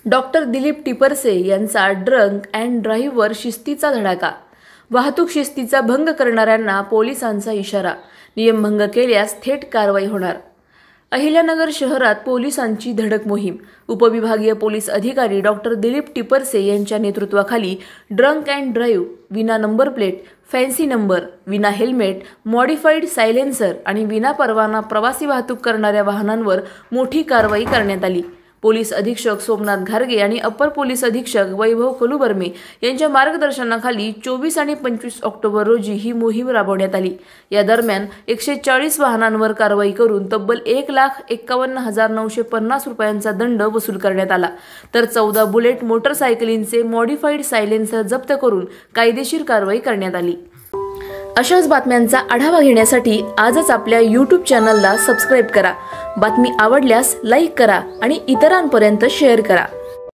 Doctor Dilip Tiparse यांचा drunk and ड्राईव्हवर शिस्तीचा धडाका। वाहतूक शिस्तीचा भंग करणाऱ्यांना पोलिसांचा इशारा। नियमभंग केल्यास थेट कारवाई होणार। अहिल्यानगर शहरात पोलिसांची धडक मोहीम। उपविभागीय पोलीस अधिकारी डॉक्टर दिलीप टिपरसे यांच्या नेतृत्वाखाली ड्रंक अँड ड्राईव्ह, विना नंबर प्लेट, फॅन्सी नंबर, विना हेल्मेट, मॉडिफाईड सायलेन्सर आणि विना परवाना प्रवासी वाहतूक करणाऱ्या वाहनांवर मोठी कारवाई करण्यात आली। पोलीस अधीक्षक सोमनाथ घारगे आणि अपर पोलीस अधीक्षक वैभव कलुबर्मे यांच्या मार्गदर्शनाखाली 24 आणि 25 ऑक्टोबर रोजी ही मोहीम राबवण्यात आली। या दरम्यान 140 वाहनांवर कारवाई करून तब्बल 1,51,950 रुपयांचा दंड वसूल करण्यात आला। तर 14 बुलेट मोटरसायकलींचे मॉडिफाईड सायलेन्सर जप्त करून कायदेशीर कारवाई करण्यात आली। अशाच बातम्यांचा आढावा घेण्यासाठी आजच आपल्या YouTube चॅनलला सबस्क्राइब करा। बातमी आवडल्यास लाईक करा आणि इतरांपर्यंत शेअर करा।